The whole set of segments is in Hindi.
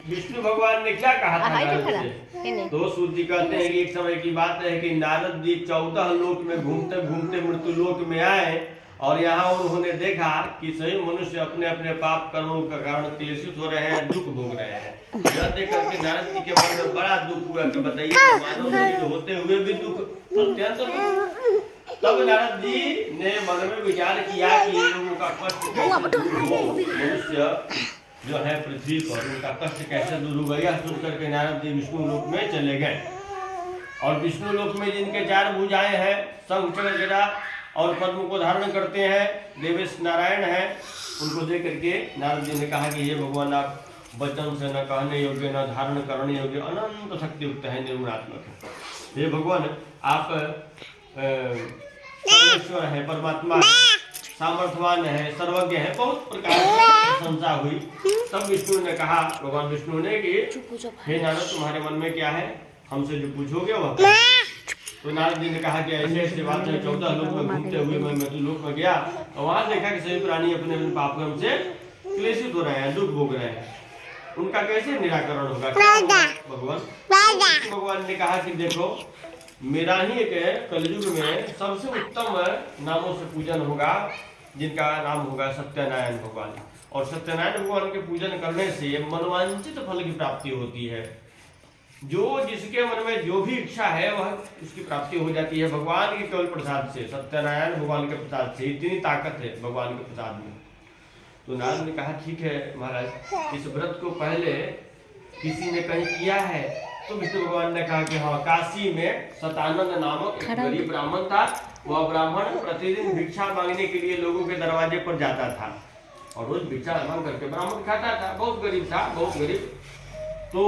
विष्णु भगवान ने क्या कहा था नारद से? तो सूत जी कहते हैं कि एक समय की बात है कि नारद जी 14 लोक में घूमते घूमते मृत्यु लोक में आए और यहाँ उन्होंने देखा कि सही मनुष्य अपने अपने पाप कर्मों के कारण क्लेशित हो रहे हैं, दुख भोग रहे हैं। यह देख करके नारद जी के मन में बड़ा दुख हुआ कि बताइए मानव शरीर होते हुए भी दुख, अत्यंत दुख। तब नारद जी ने मन में विचार किया कि लोगों का कष्ट कैसे दूर हो, मनुष्य जो है पृथ्वी पर उनका कष्ट कैसे दूर होगा, यह सोच करके नारद जी विष्णु लोक में चले गए। और विष्णु लोक में जिनके 4 भुजाएं हैं, शंख चक्र गदा और पद्म को धारण करते हैं, देवेश नारायण है, उनको देख करके नारद जी ने कहा कि ये भगवान आप वचन से न कहने योग्य न धारण करने योग्य अनंत शक्ति युक्त है, निर्गुणात्मक है। ये भगवान आप परमेश्वर है, परमात्मा है, सामर्थ्यवान है, सर्वज्ञ है, बहुत प्रकार की प्रशंसा हुई। तब विष्णु ने कहा, भगवान विष्णु ने कि हे नारद तुम्हारे मन में क्या है, हमसे जो पूछोगे वह। तो नारद जी ने कहा कि ऐसे ऐसे बात है, 14 लोक में घूमते हुए मैं मृत्यु लोक में गया और वहां देखा कि सभी प्राणी अपने अपने पाप कर्म से क्लेशित हो रहे हैं, दुख भोग रहे हैं, उनका कैसे निराकरण होगा? भगवान ने कहा कि देखो मेरा ही एक कलयुग में सबसे उत्तम नामों से पूजन होगा, जिनका नाम होगा सत्यनारायण भगवान। और सत्यनारायण भगवान के पूजन करने से मनोवांछित फल की प्राप्ति होती है। जो जिसके मन में जो भी इच्छा है वह उसकी प्राप्ति हो जाती है भगवान के केवल प्रसाद से, सत्यनारायण भगवान के प्रसाद से। इतनी ताकत है भगवान के प्रसाद में। तो नारद ने कहा ठीक है महाराज, इस व्रत को पहले किसी ने कहीं किया है? तो विष्णु भगवान ने कहा कि हाँ, काशी में सतानंद नामक एक गरीब ब्राह्मण था। वह ब्राह्मण प्रतिदिन भिक्षा मांगने के लिए लोगों के दरवाजे पर जाता था और रोज भिक्षा मांग करके ब्राह्मण खाता था। बहुत गरीब था, बहुत गरीब। तो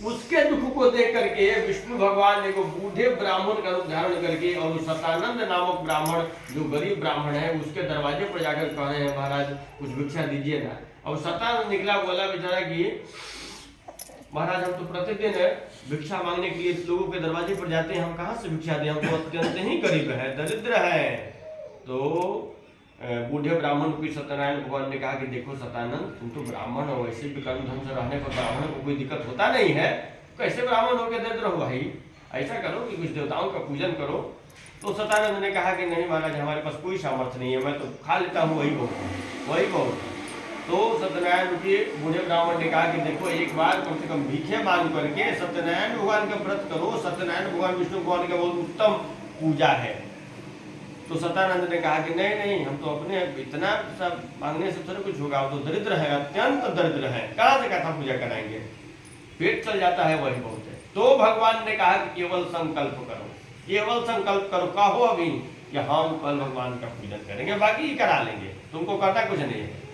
उसके दुख को देख करके विष्णु भगवान ने को बूढ़े ब्राह्मण का रूप धारण करके और उस सतानंद नामक ब्राह्मण जो गरीब ब्राह्मण है उसके दरवाजे पर जाकर कह रहे हैं महाराज कुछ भिक्षा दीजिए ना। और सतानंद निकला, बोला बेचारा कि महाराज हम तो प्रतिदिन भिक्षा मांगने के लिए लोगों के दरवाजे पर जाते हैं, हम कहाँ से भिक्षा दें, हम तो अत्यंत ही गरीब है, दरिद्र है। तो बूढ़े ब्राह्मण को सत्यनारायण भगवान ने कहा कि देखो सतानंद, तुम तो ब्राह्मण हो, वैसे भी कर्म धर्म से रहने पर ब्राह्मण को कोई दिक्कत होता नहीं है, कैसे ब्राह्मण हो के दरिद्र हो भाई, ऐसा करो कि कुछ देवताओं का पूजन करो। तो सतानंद ने कहा कि नहीं महाराज हमारे पास कोई सामर्थ्य नहीं है, मैं तो खा लेता हूँ वही बहुत। तो सत्यनारायण के बूढ़े ब्राह्मण ने कहा कि देखो एक बार कम से कम भीखे मांग करके सत्यनारायण भगवान का व्रत करो, सत्यनारायण भगवान विष्णु भगवान का बहुत उत्तम पूजा है। तो सतानंद ने कहा कि नहीं नहीं, हम तो अपने इतना सब मांगने से थोड़ा कुछ होगा, वो तो दरिद्र है, अत्यंत दरिद्र है, कहाँ से कथा पूजा कराएंगे, पेट चल जाता है वही बहुत है। तो भगवान ने कहा कि केवल संकल्प करो, केवल संकल्प करो, कहो अभी कि हम कल भगवान का पूजन करेंगे, बाकी करा लेंगे, तुमको कहता कुछ नहीं है।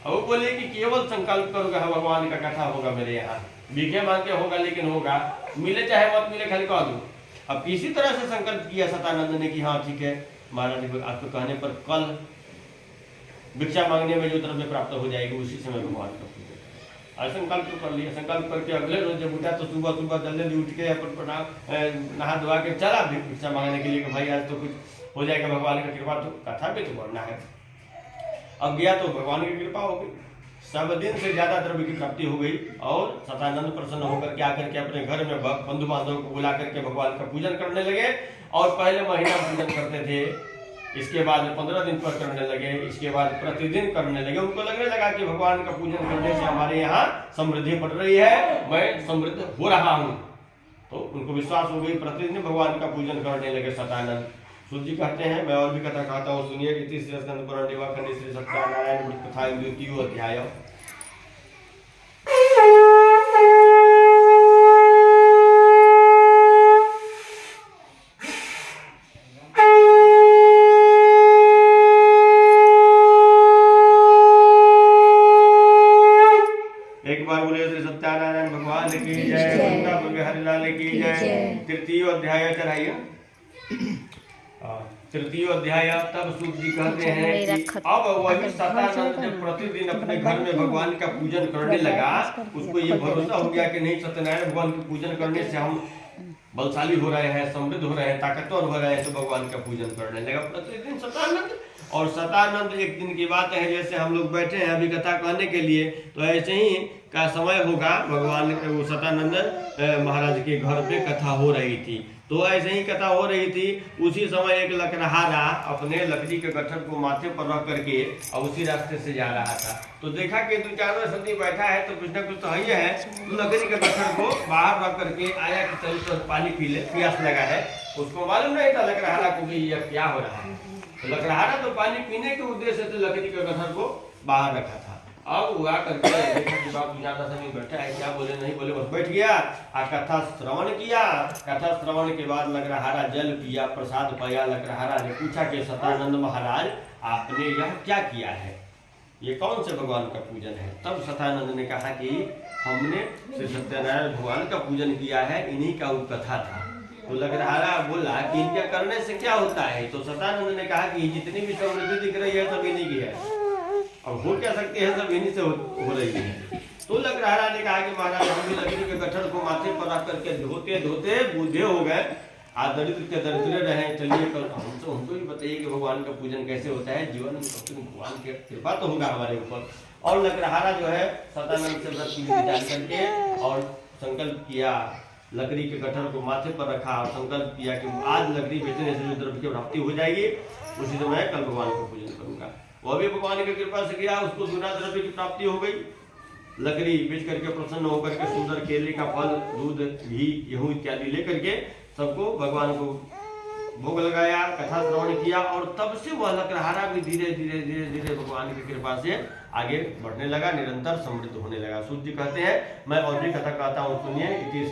और वो बोले कि केवल संकल्प करोगे भगवान का कथा होगा मेरे यहाँ, भीखे मांग के होगा, लेकिन होगा, मिले चाहे मत मिले खाली कह दो। अब इसी तरह से संकल्प किया सतानंद ने कि हाँ ठीक है महाराज आपके कहने पर कल भिक्षा मांगने में जो द्रव्य प्राप्त हो जाएगी उसी समय भगवान का पूजन। और संकल्प कर लिया, संकल्प करके अगले रोज जब उठा तो सुबह सुबह जल्दी उठ के अपन प्रणाम नहा धोवा के चला भिक्षा मांगने के लिए कि भाई आज तो कुछ हो जाएगा, भगवान की कृपा, तो कथा भी तो बढ़ना है। अब गया तो भगवान की कृपा हो गई, 7 दिन से ज्यादा द्रव्य की प्राप्ति हो गई। और सतानंद प्रसन्न होकर के आकर के अपने घर में बंधु बांधव को बुला करके भगवान का पूजन करने लगे। और पहले महीना पूजन करते थे, इसके बाद 15 दिन पर करने लगे, इसके बाद प्रतिदिन करने लगे। उनको लगने लगा कि भगवान का पूजन करने से हमारे यहाँ समृद्धि बढ़ रही है, मैं समृद्ध हो रहा हूँ। तो उनको विश्वास हो गई, प्रतिदिन भगवान का पूजन करने लगे सतानंद। सूत जी कहते हैं, मैं और भी कथा कहता हूँ, सुनिए कि तीसरे स्कंद पुराण दिवाकर श्री सत्यनारायण कथा 2 अध्याय। एक बार बोले श्री सत्यनारायण भगवान की जय, हरिलाल की जय। 3 अध्याय चढ़ाइए। 3 अध्याय। तब सूत जी कहते हैं कि अब वही सतानंद जब प्रतिदिन अपने घर में भगवान का पूजन करने लगा, उसको ये भरोसा हो गया कि नहीं सत्यनारायण भगवान के पूजन करने से हम बलशाली हो रहे हैं, समृद्ध हो रहे हैं, ताकतवर हो रहे हैं, तो भगवान का पूजन करने लगा प्रतिदिन सतानंद। और शतानंद एक दिन की बात है, जैसे हम लोग बैठे हैं अभी कथा कहने के लिए, तो ऐसे ही का समय होगा, भगवान वो शतानंद महाराज के घर पे कथा हो रही थी। तो ऐसे ही कथा हो रही थी, उसी समय एक लकड़हारा अपने लकड़ी के गट्ठर को माथे पर रख करके और उसी रास्ते से जा रहा था। तो देखा कि दो चार सदी बैठा है तो कुछ ना कुछ तो है, तो लकड़ी के गट्ठर को बाहर रख करके आया कि चल तो पानी पी ले, प्यास लगा है। उसको मालूम नहीं था लकड़हारा को कि यह क्या हो रहा है। तो लकड़हारा तो पानी पीने के उद्देश्य से लकड़ी के गट्ठर को बाहर रखा था। अब हुआ करके देखा कि बाबू ज्यादा समय बैठा है, क्या बोले नहीं बोले, बस बैठ गया और कथा श्रवण किया। कथा श्रवण के बाद लकड़हारा जल पिया, प्रसाद पाया। लकड़हारा ने पूछा कि शतानंद महाराज आपने यह क्या किया है, ये कौन से भगवान का पूजन है। तब शतानंद ने कहा कि हमने श्री सत्यनारायण भगवान का पूजन किया है, इन्हीं का वो कथा था। तो लकड़हारा बोला कि इनके करने से क्या होता है। तो शतानंद ने कहा कि जितनी भी समृद्धि दिख रही है सब इन्हीं की है, अब हो क्या सकती है, सब इन्हीं से हो रही है। तो लकड़हारा ने कहा कि महाराज हम भी लकड़ी के गट्ठर को माथे पर रख करके धोते धोते बूढ़े हो गए, आज दरिद्र के दरिद्र रहे। चलिए कल हमको भी बताइए कि भगवान का पूजन कैसे होता है, जीवन में भगवान की कृपा तो होगा हमारे ऊपर। और लकड़हारा जो है शतानंद से व्रत की विधि जान करके और संकल्प किया, लकड़ी के गट्ठर को माथे पर रखा और संकल्प किया कि आज लकड़ी बेचने से जो द्रव्य की प्राप्ति हो जाएगी, उसी समय कल भगवान का पूजन करूंगा। वह भी भगवान की कृपा से किया, उसको गुना द्रव्य की प्राप्ति हो गई। लकड़ी बेच करके प्रसन्न होकर के सुंदर केले का फल, दूध, घी, गेहूं इत्यादि लेकर के सबको भगवान को भोग लगाया, कथा श्रवण किया। और तब से वह लकड़हारा भी धीरे धीरे धीरे धीरे भगवान की कृपा से आगे बढ़ने लगा, निरंतर समृद्ध होने लगा। सूर्य जी कहते हैं, मैं और भी कथा कहता हूँ, सुनिए। इति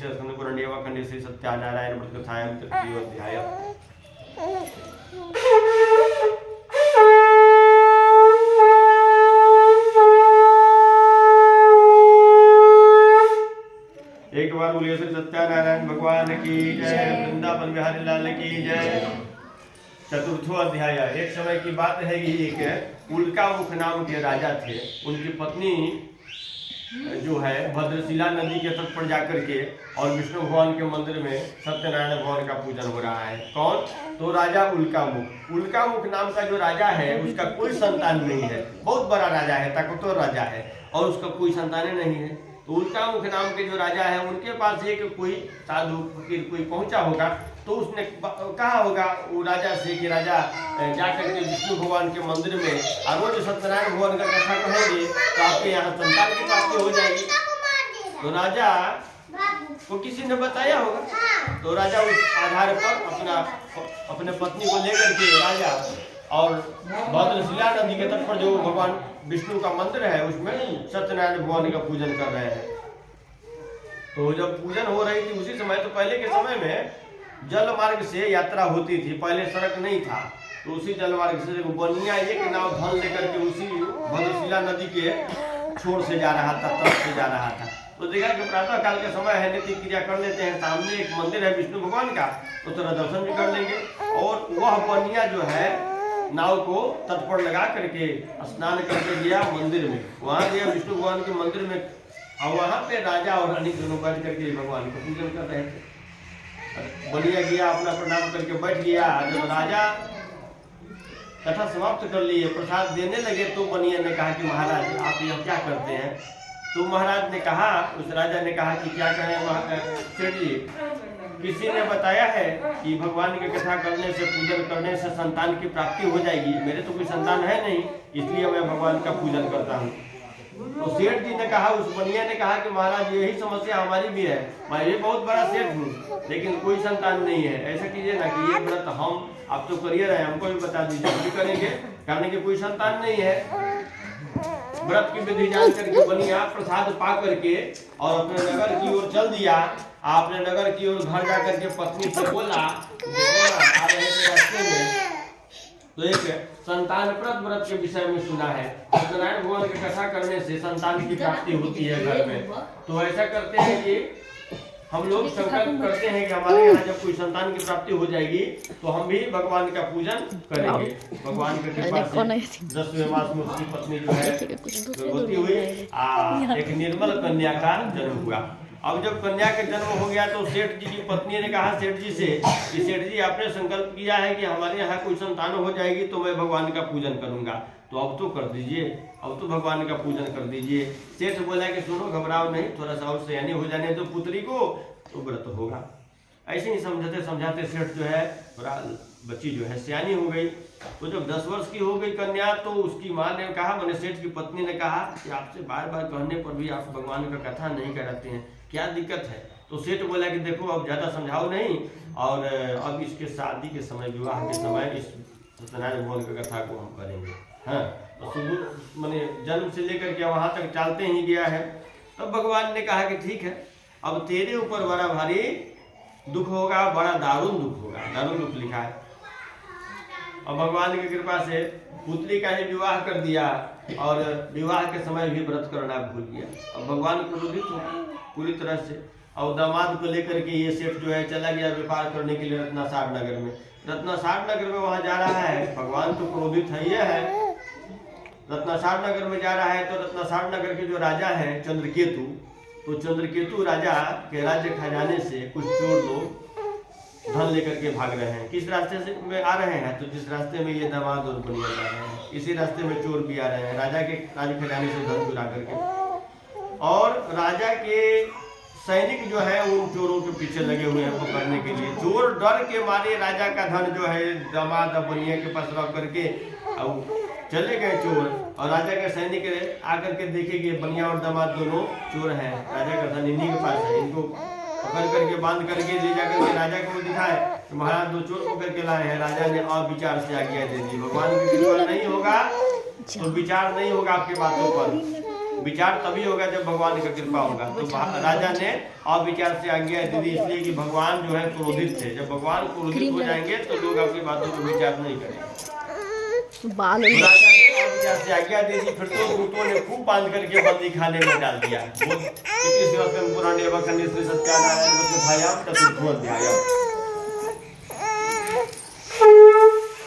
खंडे श्री सत्यनारायण व्रत कथायां तृतीय अध्याय। एक बार बोलिए श्री सत्यनारायण भगवान की जय, वृंदावन बिहारी लाल की जय। चतुर्थो अध्याय। एक समय की बात है कि एक उल्कामुख नाम के राजा थे, उनकी पत्नी जो है भद्रशिला नदी के तट पर जाकर के और विष्णु भगवान के मंदिर में सत्यनारायण भगवान का पूजन हो रहा है। कौन? तो राजा उल्कामुख। उल्कामुख नाम का जो राजा है उसका कोई संतान नहीं है, बहुत बड़ा राजा है, ताकतवर राजा है और उसका कोई संतान नहीं है। तो उल्कामुख नाम के जो राजा है उनके पास एक कोई साधु फकीर कोई पहुंचा होगा, तो उसने कहा होगा वो राजा से कि राजा जाकर के विष्णु भगवान के मंदिर में रोज सत्यनारायण भगवान का कथा कहेंगे तो आपके यहाँ संतान की प्राप्ति हो जाएगी। तो राजा को किसी ने बताया होगा, तो राजा उस आधार पर अपने पत्नी को लेकर के राजा और भद्रशिला नदी के तट पर जो भगवान विष्णु का मंदिर है उसमें सत्यनारायण भगवान का पूजन कर रहे हैं। तो जब पूजन हो रही थी उसी समय, तो पहले के समय में जल मार्ग से यात्रा होती थी, पहले सड़क नहीं था, तो उसी जल मार्ग से बनिया एक नाव धन लेकर के उसी भद्रशिला नदी के छोर से जा रहा था, तट से जा रहा था। तो देखा कि प्रातः काल का समय है, नित्य क्रिया कर लेते हैं, सामने एक मंदिर है विष्णु भगवान का, तो थोड़ा दर्शन भी कर लेंगे। और वह बनिया जो है नाव को तट पर लगा करके स्नान करके गया मंदिर में, वहां गया विष्णु भगवान के मंदिर में, और वहां पे राजा और रानी दोनों बैठ करके भगवान का पूजन कर रहे थे। बनिया गया, अपना प्रणाम करके बैठ गया। जब राजा कथा समाप्त कर लिए, प्रसाद देने लगे, तो बनिया ने कहा कि महाराज आप यह क्या करते हैं। तो महाराज ने कहा, उस राजा ने कहा कि क्या कहें सेठ जी, किसी ने बताया है कि भगवान की कथा करने से, पूजन करने से संतान की प्राप्ति हो जाएगी। मेरे तो कोई संतान है नहीं, इसलिए मैं भगवान का पूजन करता हूँ। तो सेठ जी ने कहा, उस बनिया ने कहा कि महाराज यही समस्या हमारी भी है, मैं भी बहुत बड़ा सेठ हूँ लेकिन कोई संतान नहीं है। ऐसा कीजिए ना कि ये व्रत हम, आप तो करियर है, हमको भी बता दीजिए, हम भी करेंगे, करने की कोई संतान नहीं है। व्रत की विधि जान करके बनिया प्रसाद पा करके और अपने नगर की ओर चल दिया। आपने नगर की ओर घर जाकर के पत्नी से बोला, आ रहे थे रास्ते में तो एक संतान व्रत के विषय में सुना है, सत्यनारायण भगवान की कथा करने से संतान की प्राप्ति होती है घर में। तो ऐसा करते हैं कि हम लोग संकल्प करते हैं कि हमारे यहाँ जब कोई संतान की प्राप्ति हो जाएगी तो हम भी भगवान का पूजन करेंगे। भगवान की कृपा से 10वें मास में उसकी पत्नी जो है गर्भवती हुई, एक निर्मल कन्या का जन्म हुआ। अब जब कन्या का जन्म हो गया तो सेठ जी की पत्नी ने कहा सेठ जी से कि सेठ जी आपने संकल्प किया है कि हमारे यहाँ कोई संतान हो जाएगी तो मैं भगवान का पूजन करूंगा, तो अब तो कर दीजिए, अब तो भगवान का पूजन कर दीजिए। सेठ बोला कि सुनो घबराओ नहीं, थोड़ा सा और सयानी हो जाने दो पुत्री को तो व्रत होगा। ऐसे ही समझाते समझाते सेठ जो है थोड़ा बच्ची जो है सयानी हो गई। तो जब 10 वर्ष की हो गई कन्या तो उसकी माँ ने कहा, मैंने सेठ की पत्नी ने कहा कि आपसे बार बार कहने पर भी आप भगवान का कथा नहीं कराते हैं, क्या दिक्कत है? तो सेठ बोला कि देखो अब ज़्यादा समझाओ नहीं, और अब इसके शादी के समय, विवाह के समय इस सत्यनारायण भगवान की कथा को हम करेंगे। हाँ, तो शुरू मैंने जन्म से लेकर के वहाँ तक चालते ही गया है। तब भगवान ने कहा कि ठीक है, अब तेरे ऊपर बड़ा भारी दुख होगा, बड़ा दारुण दुख होगा, दारुण दुख लिखा है। और भगवान की कृपा से पुत्री का ही विवाह कर दिया और विवाह के समय भी व्रत करना भूल गया। अब भगवान क्रोधित हो पूरी तरह से, और दामाद को लेकर के ये सेठ जो है चला गया व्यापार करने के लिए रत्नासार नगर में। रत्नासार नगर में वहां जा रहा है, भगवान तो क्रोधित है, ये है रत्नासार नगर में जा रहा है। तो रत्नासार नगर के जो राजा हैं चंद्रकेतु, तो चंद्रकेतु राजा के राज्य खजाने से कुछ चोर लोग धन लेकर के भाग रहे हैं। किस रास्ते से में आ रहे हैं? तो जिस रास्ते में ये दामाद और बनिया जा रहे हैं, इसी रास्ते में चोर भी आ रहे हैं, राजा के राज खजाने से धन चुरा करके। और राजा के सैनिक जो है उन चोरों के पीछे लगे हुए हैं पकड़ने के लिए। चोर डर के मारे राजा का धन जो है दामाद और बनिया के पास रख करके चले गए चोर। और राजा के सैनिक आकर के देखे कि बनिया और दामाद दोनों चोर हैं, राजा का धन इन्हीं के पास है, इनको पकड़ करके बांध करके ले जाकर के राजा को दिखाए तो महाराज दो चोर पकड़ के लाए हैं। राजा ने और विचार से आज्ञा दे दी, भगवान की कृपा नहीं होगा तो विचार नहीं होगा आपकी बातों पर, विचार तभी होगा जब भगवान का कृपा होगा। तो राजा ने और विचार से आज्ञा दे दी, इसलिए कि भगवान जो है क्रोधित थे, जब भगवान क्रोधित हो जाएंगे तो लोग आपकी बातों को विचार नहीं करेंगे। राजा ने और विचार से आज्ञा दे दी, फिर तो दूतों ने खूब बांध करके बंदी खाने में डाल दिया। पुराने